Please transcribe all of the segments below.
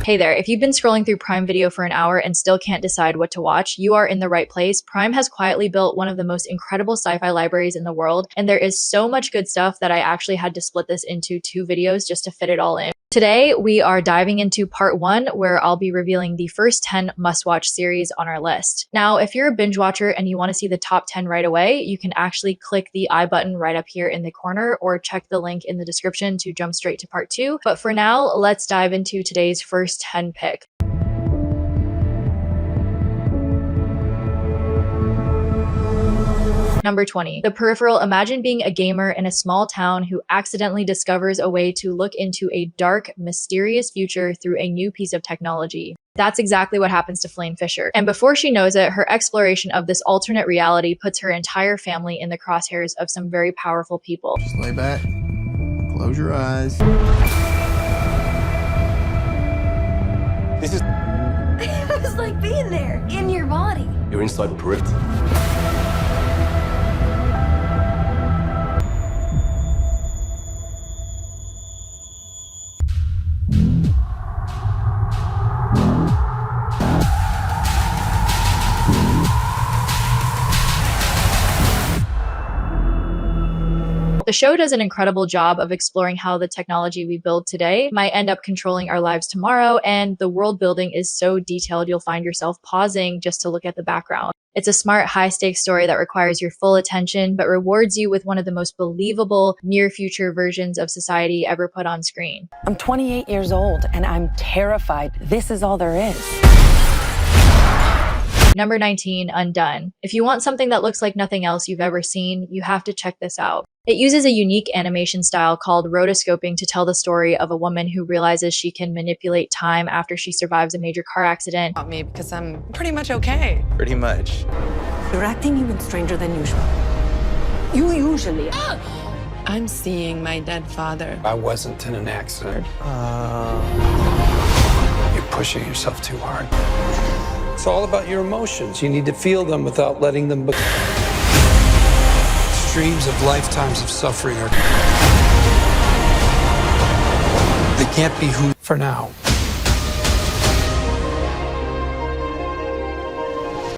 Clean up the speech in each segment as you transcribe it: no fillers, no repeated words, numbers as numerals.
Hey there, if you've been scrolling through Prime Video for an hour and still can't decide what to watch, you are in the right place. Prime has quietly built one of the most incredible sci-fi libraries in the world, and there is so much good stuff that I actually had to split this into 2 videos just to fit it all in. Today, we are diving into part 1, where I'll be revealing the first 10 must-watch series on our list. Now, if you're a binge watcher and you want to see the top 10 right away, you can actually click the I button right up here in the corner or check the link in the description to jump straight to part 2. But for now, let's dive into today's first 10 pick. Number 20. The Peripheral. Imagine being a gamer in a small town who accidentally discovers a way to look into a dark, mysterious future through a new piece of technology. That's exactly what happens to Flame Fisher. And before she knows it, her exploration of this alternate reality puts her entire family in the crosshairs of some very powerful people. Just lay back, close your eyes. This is... It was like being there, in your body. You're inside the Peripheral. The show does an incredible job of exploring how the technology we build today might end up controlling our lives tomorrow, and the world building is so detailed you'll find yourself pausing just to look at the background. It's a smart, high-stakes story that requires your full attention, but rewards you with one of the most believable near-future versions of society ever put on screen. I'm 28 years old, and I'm terrified. This is all there is. Number 19, Undone. If you want something that looks like nothing else you've ever seen, you have to check this out. It uses a unique animation style called rotoscoping to tell the story of a woman who realizes she can manipulate time after she survives a major car accident. Not me, because I'm pretty much okay. Pretty much. You're acting even stranger than usual. You usually are. I'm seeing my dead father. I wasn't in an accident. You're pushing yourself too hard. It's all about your emotions. You need to feel them without letting them become. Streams of lifetimes of suffering are... They can't be who for now.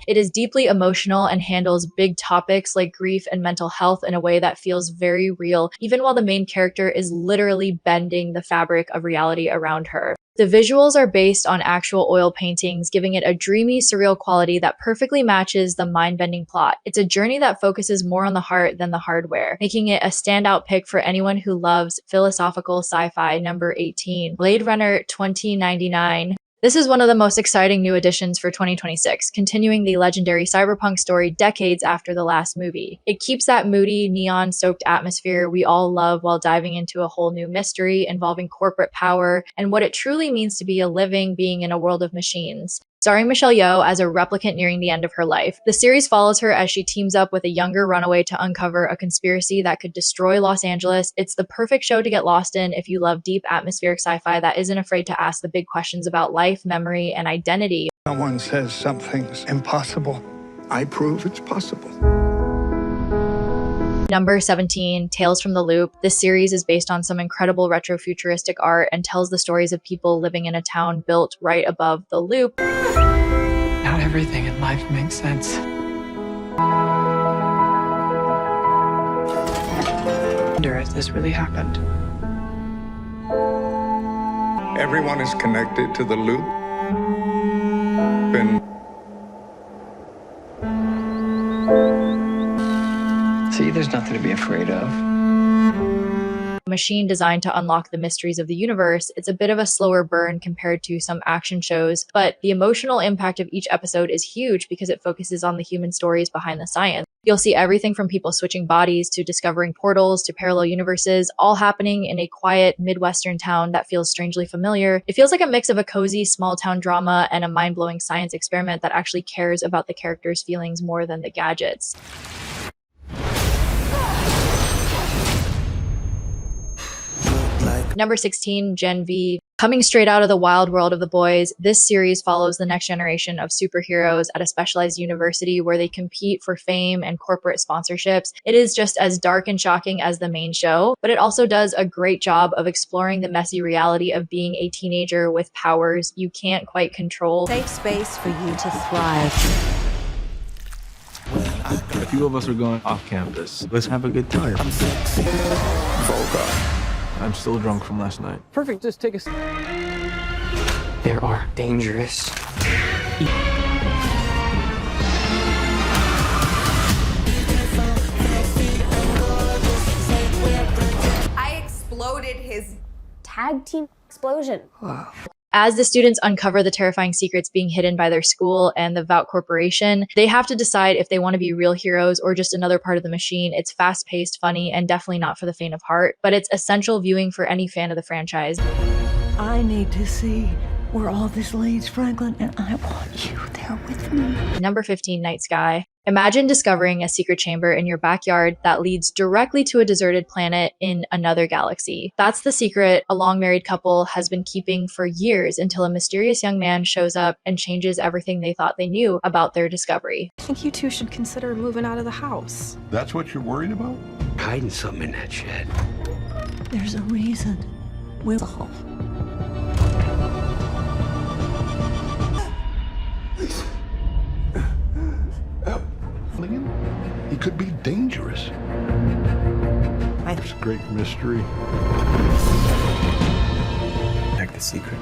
It is deeply emotional and handles big topics like grief and mental health in a way that feels very real, even while the main character is literally bending the fabric of reality around her. The visuals are based on actual oil paintings, giving it a dreamy, surreal quality that perfectly matches the mind-bending plot. It's a journey that focuses more on the heart than the hardware, making it a standout pick for anyone who loves philosophical sci-fi. Number 18. Blade Runner 2099. This is one of the most exciting new additions for 2026, continuing the legendary cyberpunk story decades after the last movie. It keeps that moody, neon-soaked atmosphere we all love while diving into a whole new mystery involving corporate power and what it truly means to be a living being in a world of machines. Starring Michelle Yeoh as a replicant nearing the end of her life, the series follows her as she teams up with a younger runaway to uncover a conspiracy that could destroy Los Angeles. It's the perfect show to get lost in if you love deep atmospheric sci-fi that isn't afraid to ask the big questions about life, memory, and identity. Someone says something's impossible. I prove it's possible. Number 17, Tales from the Loop. This series is based on some incredible retro-futuristic art and tells the stories of people living in a town built right above the loop. Not everything in life makes sense. I wonder if this really happened. Everyone is connected to the loop. And See, there's nothing to be afraid of. A machine designed to unlock the mysteries of the universe. It's a bit of a slower burn compared to some action shows, but the emotional impact of each episode is huge because it focuses on the human stories behind the science. You'll see everything from people switching bodies to discovering portals to parallel universes, all happening in a quiet Midwestern town that feels strangely familiar. It feels like a mix of a cozy small town drama and a mind-blowing science experiment that actually cares about the characters' feelings more than the gadgets. Number 16, Gen V. Coming straight out of the wild world of The Boys, this series follows the next generation of superheroes at a specialized university where they compete for fame and corporate sponsorships. It is just as dark and shocking as the main show, but it also does a great job of exploring the messy reality of being a teenager with powers you can't quite control. Safe space for you to thrive. A few of us are going off campus. Let's have a good time. I'm sexy. Vulgar. I'm still drunk from last night. Perfect, just take a... There are dangerous... I exploded his tag team explosion. Wow. As the students uncover the terrifying secrets being hidden by their school and the Vought Corporation, they have to decide if they want to be real heroes or just another part of the machine. It's fast-paced, funny, and definitely not for the faint of heart, but it's essential viewing for any fan of the franchise. I need to see where all this leads, Franklin, and I want you there with me. Number 15, Night Sky. Imagine discovering a secret chamber in your backyard that leads directly to a deserted planet in another galaxy. That's the secret a long-married couple has been keeping for years until a mysterious young man shows up and changes everything they thought they knew about their discovery. I think you two should consider moving out of the house. That's what you're worried about? Hiding something in that shed. There's a reason. We'll all. He could be dangerous. It's a great mystery. Check the secret.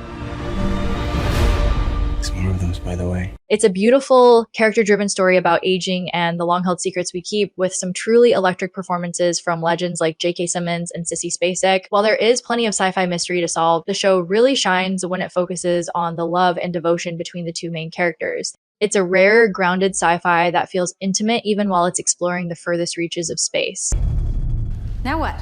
It's more of those, by the way. It's a beautiful, character-driven story about aging and the long-held secrets we keep, with some truly electric performances from legends like J.K. Simmons and Sissy Spacek. While there is plenty of sci-fi mystery to solve, the show really shines when it focuses on the love and devotion between the two main characters. It's a rare, grounded sci-fi that feels intimate even while it's exploring the furthest reaches of space. Now what?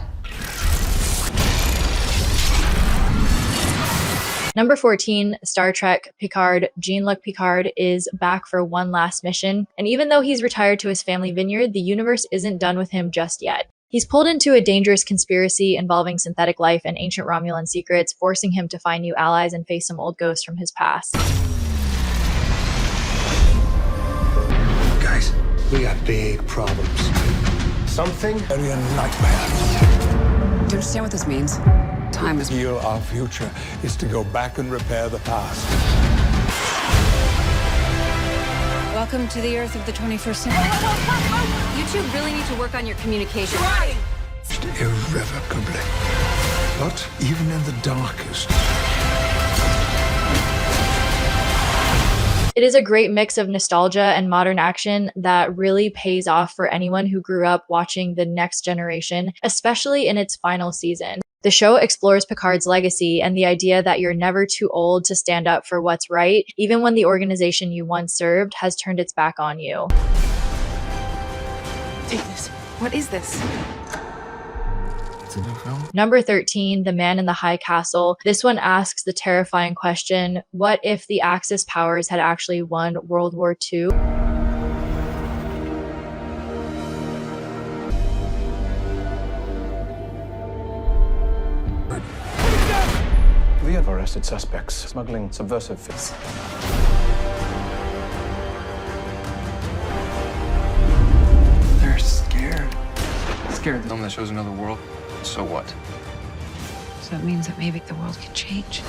Number 14, Star Trek Picard. Jean-Luc Picard is back for one last mission, and even though he's retired to his family vineyard, the universe isn't done with him just yet. He's pulled into a dangerous conspiracy involving synthetic life and ancient Romulan secrets, forcing him to find new allies and face some old ghosts from his past. Guys, we got big problems. Something? Area nightmare. Do you understand what this means? Time is... Heal our future is to go back and repair the past. Welcome to the Earth of the 21st century. You two really need to work on your communication. Irrevocably. But even in the darkest, It is a great mix of nostalgia and modern action that really pays off for anyone who grew up watching The Next Generation, especially in its final season. The show explores Picard's legacy and the idea that you're never too old to stand up for what's right, even when the organization you once served has turned its back on you. Take this. What is this? It's a new film. Number 13, The Man in the High Castle. This one asks the terrifying question, what if the Axis powers had actually won World War II? We have arrested suspects smuggling subversive fits. They're scared. Scared. Film that shows another world. So what? So that means that maybe the world can change.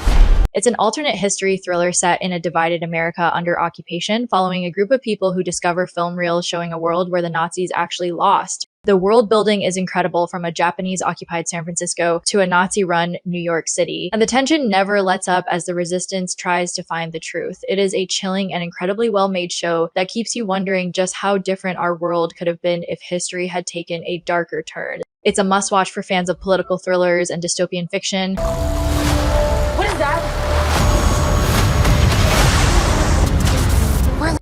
It's an alternate history thriller set in a divided America under occupation, following a group of people who discover film reels showing a world where the Nazis actually lost. The world building is incredible, from a Japanese-occupied San Francisco to a Nazi-run New York City. And the tension never lets up as the resistance tries to find the truth. It is a chilling and incredibly well-made show that keeps you wondering just how different our world could have been if history had taken a darker turn. It's a must-watch for fans of political thrillers and dystopian fiction. What is that?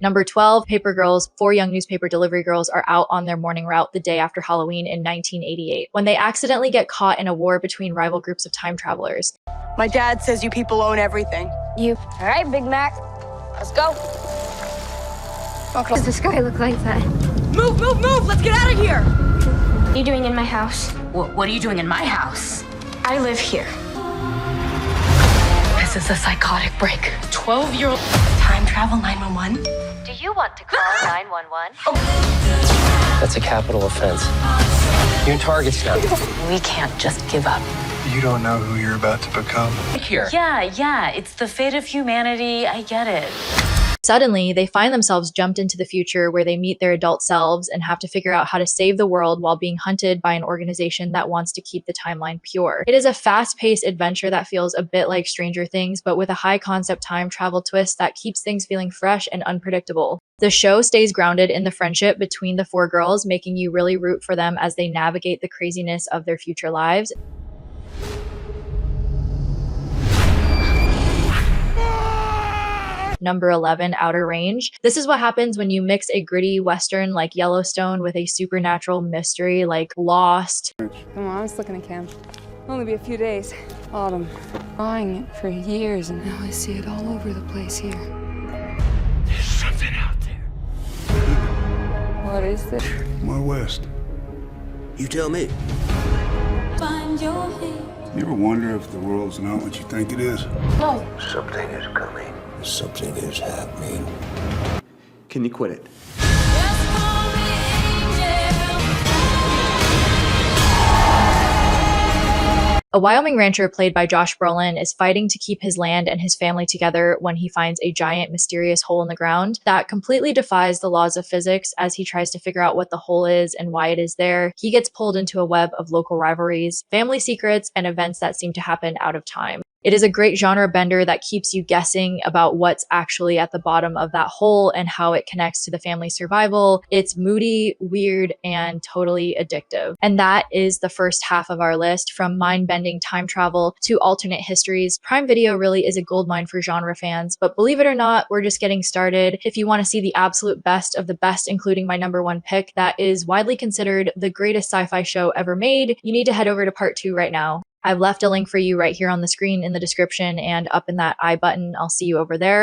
Number 12, Paper Girls. 4 young newspaper delivery girls are out on their morning route the day after Halloween in 1988, when they accidentally get caught in a war between rival groups of time travelers. My dad says you people own everything. You. All right, Big Mac. Let's go. Okay. Does this guy look like that? Move, move, move! Let's get out of here! What are you doing in my house? What are you doing in my house? I live here. This is a psychotic break. 12-year-old time travel 911. Do you want to call 911? That's a capital offense. You're targets now. We can't just give up. You don't know who you're about to become. Here. Yeah, it's the fate of humanity. I get it. Suddenly, they find themselves jumped into the future where they meet their adult selves and have to figure out how to save the world while being hunted by an organization that wants to keep the timeline pure. It is a fast-paced adventure that feels a bit like Stranger Things, but with a high-concept time travel twist that keeps things feeling fresh and unpredictable. The show stays grounded in the friendship between the four girls, making you really root for them as they navigate the craziness of their future lives. Number 11, Outer Range. This is what happens when you mix a gritty western like Yellowstone with a supernatural mystery like Lost. Come on, I was looking at camp. Only be a few days. Autumn. Buying it for years, and now I see it all over the place here. There's something out there. What is this? More west. You tell me. You ever wonder if the world's not what you think it is? No. Something is coming. Something is happening. Can you quit it? A Wyoming rancher played by Josh Brolin is fighting to keep his land and his family together when he finds a giant mysterious hole in the ground that completely defies the laws of physics. As he tries to figure out what the hole is and why it is there, he gets pulled into a web of local rivalries, family secrets, and events that seem to happen out of time. It is a great genre bender that keeps you guessing about what's actually at the bottom of that hole and how it connects to the family survival. It's moody, weird, and totally addictive. And that is the first half of our list. From mind-bending time travel to alternate histories, Prime Video really is a goldmine for genre fans. But believe it or not, we're just getting started. If you want to see the absolute best of the best, including my number one pick, that is widely considered the greatest sci-fi show ever made, you need to head over to part 2 right now. I've left a link for you right here on the screen in the description and up in that I button. I'll see you over there.